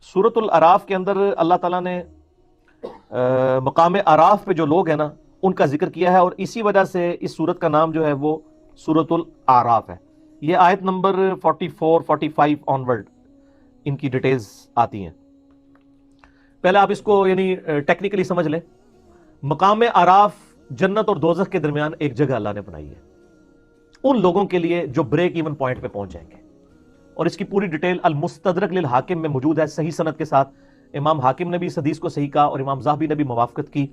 سورۃ الاعراف کے اندر اللہ تعالیٰ نے مقام اعراف پہ جو لوگ ہیں نا ان کا ذکر کیا ہے، اور اسی وجہ سے اس سورت کا نام جو ہے وہ سورۃ الاعراف ہے۔ یہ آیت نمبر 44 45 آنورڈ ان کی ڈیٹیلز آتی ہیں۔ پہلے آپ اس کو یعنی ٹیکنیکلی سمجھ لیں، مقام اعراف جنت اور دوزخ کے درمیان ایک جگہ اللہ نے بنائی ہے ان لوگوں کے لیے جو بریک ایون پوائنٹ پہ پہنچ جائیں گے، اور اس کی پوری ڈیٹیل المستدرک للحاکم میں موجود ہے صحیح سند کے ساتھ۔ امام حاکم نے بھی اس حدیث کو صحیح کہا اور امام ذہبی نے بھی موافقت کی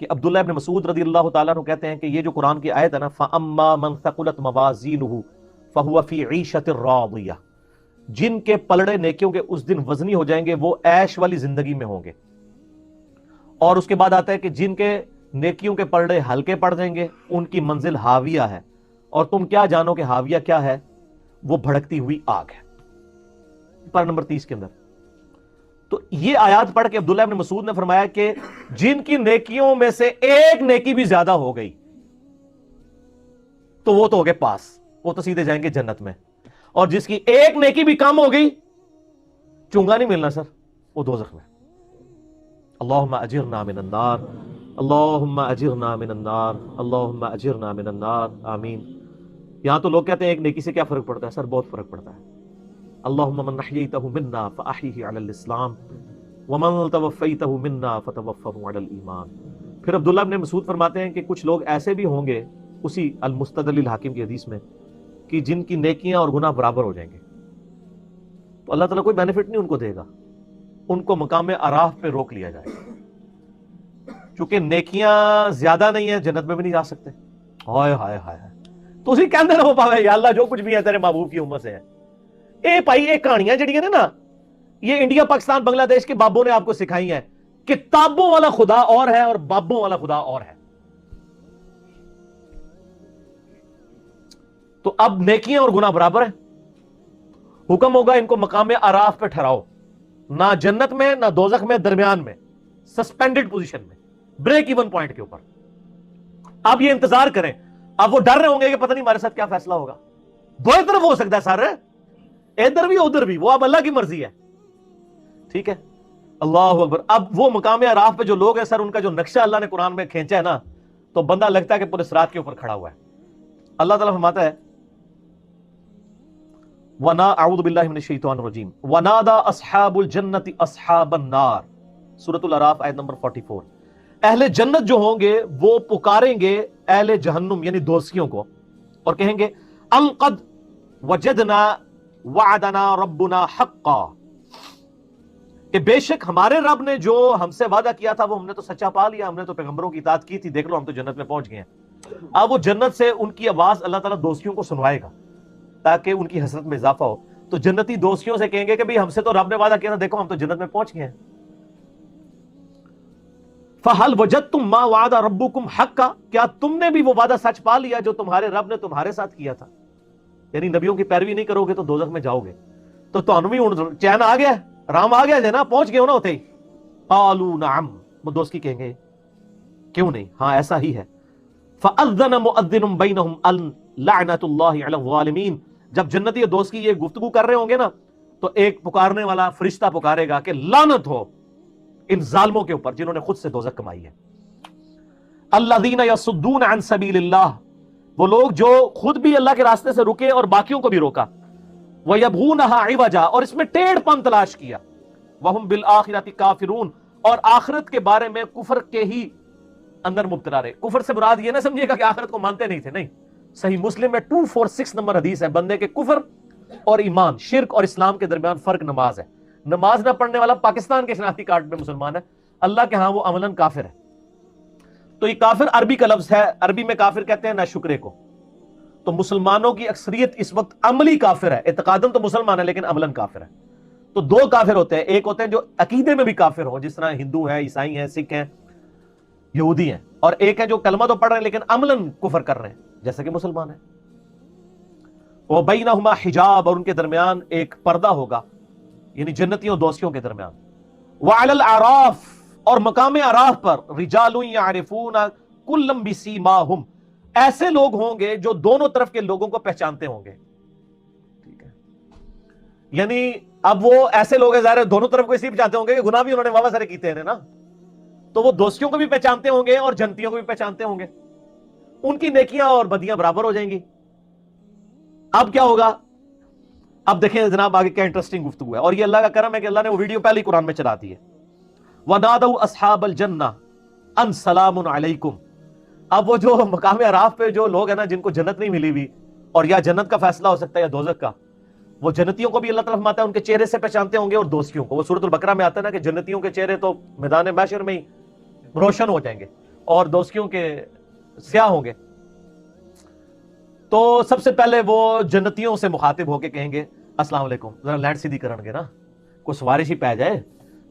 کہ عبداللہ ابن مسعود رضی اللہ تعالیٰ عنہ کہتے ہیں کہ یہ جو قرآن کی آیت ہے نا، فَأَمَّا مَنْ ثَقُلَتْ مَوَازِينُهُ فَهُوَ فِي عِيشَةٍ رَاضِيَةٍ، جن کے پلڑے نیکیوں کے اس دن وزنی ہو جائیں گے وہ عیش والی زندگی میں ہوں گے۔ اور اس کے بعد آتا ہے کہ جن کے نیکیوں کے پلڑے ہلکے پڑ جائیں گے ان کی منزل ہاویہ ہے، اور تم کیا جانو کہ ہاویہ کیا ہے؟ وہ بھڑکتی ہوئی آگ ہے، پر نمبر 30 کے اندر۔ تو یہ آیات پڑھ کے عبداللہ ابن مسعود نے فرمایا کہ جن کی نیکیوں میں سے ایک نیکی بھی زیادہ ہو گئی تو وہ تو ہو گئے پاس، وہ تو سیدھے جائیں گے جنت میں، اور جس کی ایک نیکی بھی کم ہو گئی، چونگا نہیں ملنا سر، وہ دوزخ میں۔ اللہم اجرنا من النار، اللہم اجرنا من النار، اللہم اجرنا من النار، آمین۔ یہاں تو لوگ کہتے ہیں ایک نیکی سے کیا فرق پڑتا ہے؟ سر بہت فرق پڑتا ہے۔ اللہم من احییتہ منا فاحیہ علی الاسلام ومن توفیتہ منا فتوفہ علی الایمان۔ پھر عبداللہ ابن مسعود فرماتے ہیں کہ کچھ لوگ ایسے بھی ہوں گے اسی المستدل الحاکم کی حدیث میں کہ جن کی نیکیاں اور گناہ برابر ہو جائیں گے، تو اللہ تعالیٰ کوئی بینیفٹ نہیں ان کو دے گا، ان کو مقام اعراف پہ روک لیا جائے گا، چونکہ نیکیاں زیادہ نہیں ہیں جنت میں بھی نہیں جا سکتے۔ ہائے ہائے ہائے، تو اسی کے اندر ہو پاوے یا اللہ جو کچھ بھی ہے تیرے محبوب کی امت سے ہے۔ اے بھائی یہ کہانیاں جڑی ہیں نا، یہ انڈیا پاکستان بنگلہ دیش کے بابوں نے آپ کو سکھائی ہیں۔ کتابوں والا خدا اور ہے اور بابوں والا خدا اور ہے۔ تو اب نیکیاں اور گناہ برابر ہیں، حکم ہوگا ان کو مقام اعراف پہ ٹھہراؤ، نہ جنت میں نہ دوزخ میں، درمیان میں، سسپینڈڈ پوزیشن میں، بریک ایون پوائنٹ کے اوپر۔ اب یہ انتظار کریں، اب وہ ڈر رہے ہوں گے کہ پتہ نہیں ہمارے ساتھ کیا فیصلہ ہوگا۔ دو طرف ہو سکتا ہے سر، ادھر بھی ادھر بھی، وہ اب اللہ کی مرضی ہے، ٹھیک ہے۔ اللہ اکبر۔ اب وہ مقام اعراف پہ جو لوگ ہیں سر، ان کا جو نقشہ اللہ نے قرآن میں کھینچا ہے نا، تو بندہ لگتا ہے کہ پورے صراط کے اوپر کھڑا ہوا ہے۔ اللہ تعالیٰ فرماتا ہے اعوذ باللہ من الشیطان الرجیم وَنَادَى أَصْحَابُ الْجَنَّةِ أَصْحَابَ النَّارِ، سورۃ الاعراف آیت نمبر 44۔ اہل جنت جو ہوں گے وہ پکاریں گے اہل جہنم یعنی دوزخیوں کو، اور کہیں گے ان قد وجدنا وعدنا ربنا حقا، کہ بے شک ہمارے رب نے جو ہم سے وعدہ کیا تھا وہ ہم نے تو سچا پا لیا، ہم نے تو پیغمبروں کی اطاعت کی تھی، دیکھ لو ہم تو جنت میں پہنچ گئے ہیں۔ اب وہ جنت سے ان کی آواز اللہ تعالیٰ دوزخیوں کو سنوائے گا تاکہ ان کی حسرت میں اضافہ ہو، تو جنتی دوزخیوں سے کہیں گے کہ بھئی ہم سے تو رب نے وعدہ کیا تھا، دیکھو ہم تو جنت میں پہنچ گئے ہیں۔ فَهَلْ وَجَدْتُمْ مَا وَعَدَ رَبُّكُمْ حَقًّا، کیا تم نے بھی وہ وعدہ سچ پا لیا جو تمہارے رب نے تمہارے ساتھ کیا تھا؟ یعنی نبیوں کی پیروی نہیں کرو گے تو دوزخ میں جاؤ گے۔ تو تانوں بھی چین آ گیا، رام آ گیا ہے نا، پہنچ گئے ہو نا ہوتے ہی۔ قالوا نعم، وہ دوست کی کہیں گے کیوں نہیں، ہاں ایسا ہی ہے۔ فَأَذَّنَ مُؤَذِّنٌ بَيْنَهُمْ أَن لَعْنَةُ اللَّهِ عَلَى الظَّالِمِينَ، جب جنتی اور دوست کی یہ گفتگو کر رہے ہوں گے نا، تو ایک پکارنے والا فرشتہ پکارے گا کہ لعنت ہو ان ظالموں کے اوپر جنہوں نے خود سے دوزخ کمائی ہے۔ الذین یصدون عن سبیل اللہ، وہ لوگ جو خود بھی اللہ کے راستے سے رکے اور باقیوں کو بھی روکا۔ وَيَبْغُونَهَا عِوَجًا، اور اس میں ٹیڑھ پن تلاش کیا۔ وَهُمْ بِالْآخِرَةِ کافرون، اور آخرت کے بارے میں کفر کے ہی اندر مبتلا رہے۔ کفر سے مراد یہ نہ سمجھیے گا کہ آخرت کو مانتے نہیں تھے، نہیں۔ صحیح مسلم میں 246 نمبر حدیث ہے، بندے کے کفر اور ایمان، شرک اور اسلام کے درمیان فرق نماز ہے۔ نماز نہ پڑھنے والا پاکستان کے شناختی کارڈ میں مسلمان ہے، اللہ کے ہاں وہ عملاً کافر ہے۔ تو یہ کافر عربی کا لفظ ہے، عربی میں کافر کہتے ہیں ناشکرے کو۔ تو مسلمانوں کی اکثریت اس وقت عملی کافر ہے، اعتقاداً تو مسلمان ہے لیکن عملاً کافر ہے۔ تو دو کافر ہوتے ہیں، ایک ہوتے ہیں جو عقیدے میں بھی کافر ہوں، جس طرح ہندو ہیں، عیسائی ہیں، سکھ ہیں، یہودی ہیں، اور ایک ہے جو کلمہ تو پڑھ رہے ہیں لیکن عملاً کفر کر رہے ہیں جیسا کہ مسلمان ہیں۔ وَبَيْنَهُمَا حِجَاب، اور ان کے درمیان ایک پردہ ہوگا، یعنی جنتیوں دوستیوں کے درمیان۔ وَعَلَى الْأَعْرَافِ، اور مقام اعراف پر رِجَالٌ يَعْرِفُونَ كُلًّا بِسِيمَاهُمْ، ایسے لوگ ہوں گے جو دونوں طرف کے لوگوں کو پہچانتے ہوں گے، ٹھیک ہے، یعنی اب وہ ایسے لوگ ہیں ظاہر دونوں طرف کو اسی پہچانتے ہوں گے کہ گناہ بھی انہوں نے واہ سارے کیتے ہیں نا، تو وہ دوستیوں کو بھی پہچانتے ہوں گے اور جنتیوں کو بھی پہچانتے ہوں گے، ان کی نیکیاں اور بدیاں برابر ہو جائیں گی۔ اب کیا ہوگا؟ اب دیکھیں جناب آگے کیا انٹرسٹنگ گفتگو ہے، اور یہ اللہ کا کرم ہے کہ اللہ نے وہ ویڈیو پہلے ہی قرآن میں چلا دی ہے۔ وَنَادَوْا أَصْحَابَ الْجَنَّةِ أَنْ سَلَامٌ عَلَيْكُمْ۔ اب وہ جو مقام اعراف پہ جو لوگ ہیں نا جن کو جنت نہیں ملی ہوئی، اور یا جنت کا فیصلہ ہو سکتا ہے یا دوزخ کا، وہ جنتیوں کو بھی اللہ تعالیٰ فرماتا ہے ان کے چہرے سے پہچانتے ہوں گے، اور دوستیوں کو، وہ سورۃ البقرہ میں آتا ہے نا کہ جنتیوں کے چہرے تو میدان محشر میں ہی روشن ہو جائیں گے اور دوستیوں کے سیاہ ہوں گے۔ تو سب سے پہلے وہ جنتیوں سے مخاطب ہو کے کہیں گے السلام علیکم، ذرا لینڈ سیدھی کرن گے نا، کوئی سوارش ہی پہ جائے۔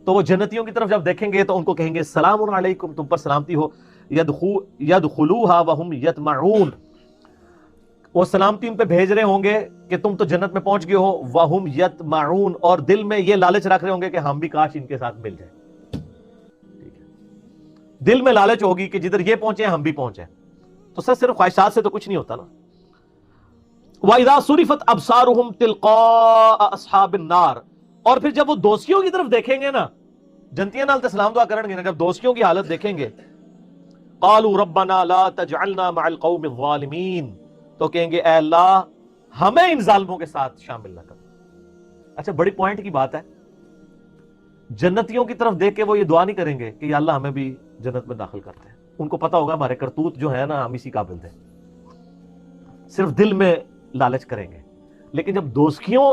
تو وہ جنتیوں کی طرف جب دیکھیں گے تو ان کو کہیں گے سلام علیکم، تم پر سلامتی ہو، یدخلوها وهم یطمعون، وہ سلامتی ان پہ بھیج رہے ہوں گے کہ تم تو جنت میں پہنچ گئے ہو، وهم یطمعون، اور دل میں یہ لالچ رکھ رہے ہوں گے کہ ہم بھی کاش ان کے ساتھ مل جائیں۔ ٹھیک ہے، دل میں لالچ ہوگی کہ جدھر یہ پہنچے ہم بھی پہنچے۔ تو سر صرف خواہشات سے تو کچھ نہیں ہوتا نا۔ وَإِذَا صُرِفَتْ أَبْصَارُهُمْ تِلْقَاءَ أَصْحَابِ النَّارِ، اور پھر جب وہ دوستیوں کی طرف دیکھیں گے نا، جنتیاں نال تے سلام دعا کرن گے نا، جب دوستیوں کی حالت دیکھیں گے قالوا ربنا لا تجعلنا مع القوم الظالمین، تو کہیں گے اے اللہ ہمیں ان ظالموں کے ساتھ شامل نہ کر۔ اچھا بڑی پوائنٹ کی بات ہے، جنتیوں کی طرف دیکھ کے وہ یہ دعا نہیں کریں گے کہ یا اللہ ہمیں بھی جنت میں داخل کرتے ہیں، ان کو پتا ہوگا ہمارے کرتوت جو ہے نا ہم اسی قابل تھے، صرف دل میں لالچ کریں گے۔ لیکن جب دوستیوں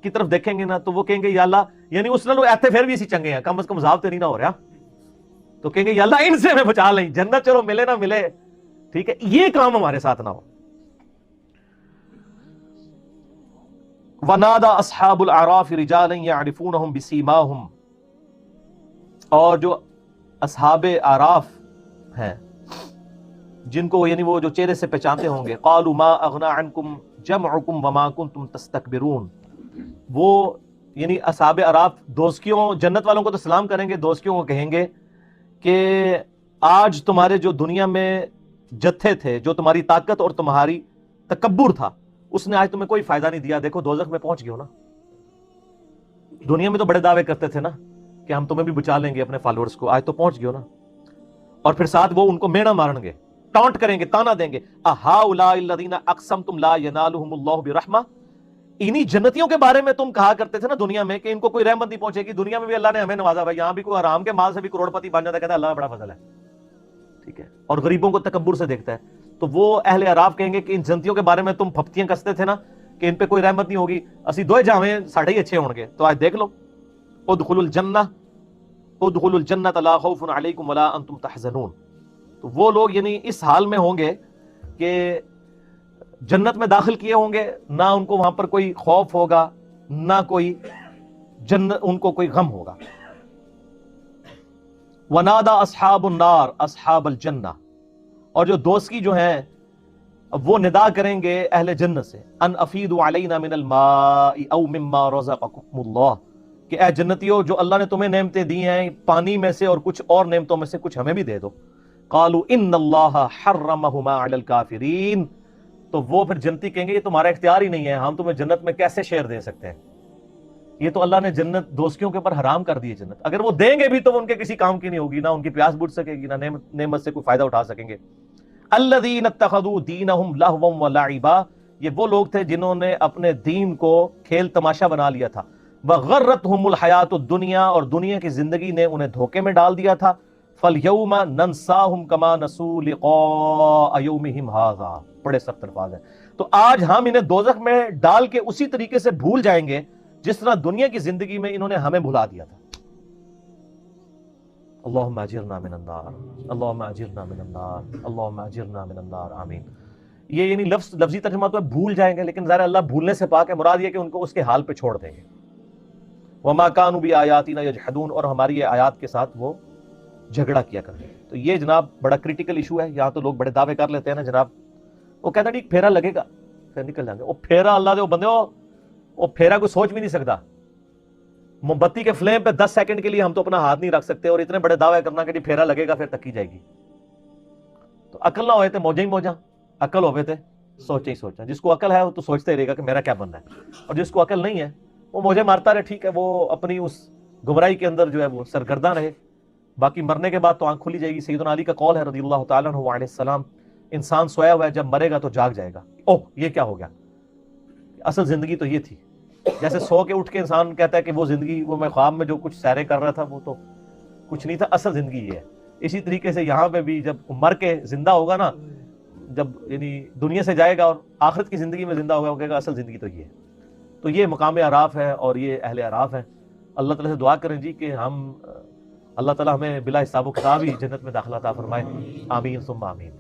کی طرف دیکھیں گے نا تو وہ کہیں گے یا اللہ، یعنی اس نالوں ایتھے پھر بھی اسی چنگے ہیں، کم از کم عذاب تو نہیں نہ ہو رہا، تو کہیں گے یا اللہ ان سے ہمیں بچا لیں، جنت چلو ملے نہ ملے، ٹھیک ہے، یہ کام ہمارے ساتھ نہ ہو۔ وَنَادَى أَصْحَابُ الْأَعْرَافِ رِجَالًا يَعْرِفُونَهُمْ بِسِيمَاهُمْ، اور جو اصحاب اعراف ہیں جن کو یعنی وہ جو چہرے سے پہچانتے ہوں گے، قالوا ما اغنى عنكم جمعكم وما كنتم تستكبرون، وہ یعنی اصحاب اعراف دوستیوں جنت والوں کو تو سلام کریں گے، دوستیوں کو کہیں گے کہ آج تمہارے جو دنیا میں جتھے تھے، جو تمہاری طاقت اور تمہاری تکبر تھا، اس نے آج تمہیں کوئی فائدہ نہیں دیا، دیکھو دوزخ میں پہنچ گئے ہو نا۔ دنیا میں تو بڑے دعوے کرتے تھے نا کہ ہم تمہیں بھی بچا لیں گے اپنے فالوورز کو، آج تو پہنچ گئے ہو نا۔ اور پھر ساتھ وہ ان کو مینا مارن گے، ٹانٹ کریں گے، تانا دیں گے، اہؤلاء الذین اقسمتم لا ینالهم اللہ برحمہ، انہی جنتیوں کے بارے میں تم کہا کرتے تھے نا دنیا میں کہ ان کو کوئی رحمت نہیں پہنچے گی، دنیا میں بھی اللہ نے ہمیں نوازا بھائی، یہاں بھی کوئی حرام کے مال سے بھی کروڑ پتی بن جاتا ہے، کہتا ہے اللہ بڑا فضل ہے، ٹھیک ہے، اور غریبوں کو تکبر سے دیکھتا ہے۔ تو وہ اہل اعراف کہیں گے کہ ان جنتیوں کے بارے میں تم پھپتیاں کستے تھے نا کہ ان پہ کوئی رحمت نہیں ہوگی، اسی دوئے جاویں ساڑھے ہی اچھے ہوں گے، تو آج دیکھ لو، ادخلوا الجنہ ادخلوا الجنۃ لا خوف علیکم ولا انتم تحزنون۔ تو وہ لوگ یعنی اس حال میں ہوں گے کہ جنت میں داخل کیے ہوں گے، نہ ان کو وہاں پر کوئی خوف ہوگا، نہ کوئی جنت ان کو کوئی غم ہوگا۔ وَنَادَى أَصْحَابُ النَّارِ أَصْحَابَ الْجَنَّةِ، اور جو دوستی جو ہیں وہ ندا کریں گے اہل جنت سے، ان افیدوا علینا من الماء او مما رزقکم اللہ، کہ اے جنتیوں جو اللہ نے تمہیں نعمتیں دی ہیں پانی میں سے اور کچھ اور نعمتوں میں سے کچھ ہمیں بھی دے دو۔ قالوا ان اللہ حرمہما علی الکافرین، تو وہ پھر جنتی کہیں گے یہ تمہارا اختیار ہی نہیں ہے، ہم تمہیں جنت میں کیسے شیئر دے سکتے ہیں، یہ تو اللہ نے جنت دوستیوں کے اوپر حرام کر دی ہے جنت، اگر وہ دیں گے بھی تو وہ ان کے کسی کام کی نہیں ہوگی، نہ ان کی پیاس بجھ سکے گی، نہ نعمت سے کوئی فائدہ اٹھا سکیں گے۔ الذین اتخذوا دینہم لہوا ولعبا، یہ وہ لوگ تھے جنہوں نے اپنے دین کو کھیل تماشا بنا لیا تھا، وغرتہم الحیات الدنیا، اور دنیا کی زندگی نے انہیں دھوکے میں ڈال دیا تھا، فالیوم ننساہم کما نسوا لقاء یومہم ھذا، بڑے سخت الفاظ ہیں، تو آج ہم انہیں دوزخ میں ڈال کے اسی طریقے سے بھول جائیں گے جس طرح دنیا کی زندگی میں انہوں نے ہمیں بھلا دیا تھا۔ اللہم اجرنا من النار، اللہم اجرنا من النار، اللہم اجرنا من النار، آمین۔ یہ یعنی لفظی ترجمہ تو ہے بھول جائیں گے، لیکن ظاہر اللہ بھولنے سے پاک ہے، مراد یہ کہ ان کو اس کے حال پہ چھوڑ دیں گے۔ وما كانوا بآیاتنا یجحدون، اور ہماری یہ آیات کے ساتھ وہ جھگڑا کیا کرتے ہیں۔ تو یہ جناب بڑا کریٹیکل ایشو ہے، یہاں تو لوگ بڑے دعوے کر لیتے ہیں نا جناب، وہ کہتا ہے پھیرا لگے گا پھر نکل جائیں گے، وہ پھیرا اللہ دے وہ بندے وہ پھیرا کوئی سوچ بھی نہیں سکتا، موم بتی کے فلیم پہ 10 سیکنڈ کے لیے ہم تو اپنا ہاتھ نہیں رکھ سکتے، اور اتنے بڑے دعوے کرنا کہ پھیرا لگے گا پھر تکی جائے گی۔ تو عقل نہ ہوئے تھے موجیں ہی موجاں، عقل ہوئے تھے سوچیں ہی سوچیں، جس کو عقل ہے وہ تو سوچتے رہے گا کہ میرا کیا بننا ہے، اور جس کو عقل نہیں ہے وہ مجھے مارتا رہے، ٹھیک ہے، وہ اپنی اس گمراہی کے اندر جو ہے وہ سرگرداں رہے، باقی مرنے کے بعد تو آنکھ کھلی جائے گی۔ سیدنا علی کا قول ہے رضی اللہ تعالیٰ عنہ علیہ السلام، انسان سویا ہوا ہے، جب مرے گا تو جاگ جائے گا۔ اوہ یہ کیا ہو گیا، اصل زندگی تو یہ تھی۔ جیسے سو کے اٹھ کے انسان کہتا ہے کہ وہ زندگی، وہ میں خواب میں جو کچھ سیرے کر رہا تھا وہ تو کچھ نہیں تھا، اصل زندگی یہ ہے۔ اسی طریقے سے یہاں پہ بھی جب مر کے زندہ ہوگا نا، جب یعنی دنیا سے جائے گا اور آخرت کی زندگی میں زندہ ہوگا، وہ کہے گا اصل زندگی تو یہ ہے۔ تو یہ مقام اعراف ہے اور یہ اہل اعراف ہیں۔ اللہ تعالیٰ سے دعا کریں جی کہ ہم، اللہ تعالیٰ ہمیں بلا حساب و کتاب ہی جنت میں داخلہ عطا فرمائے، آمین ثم آمین۔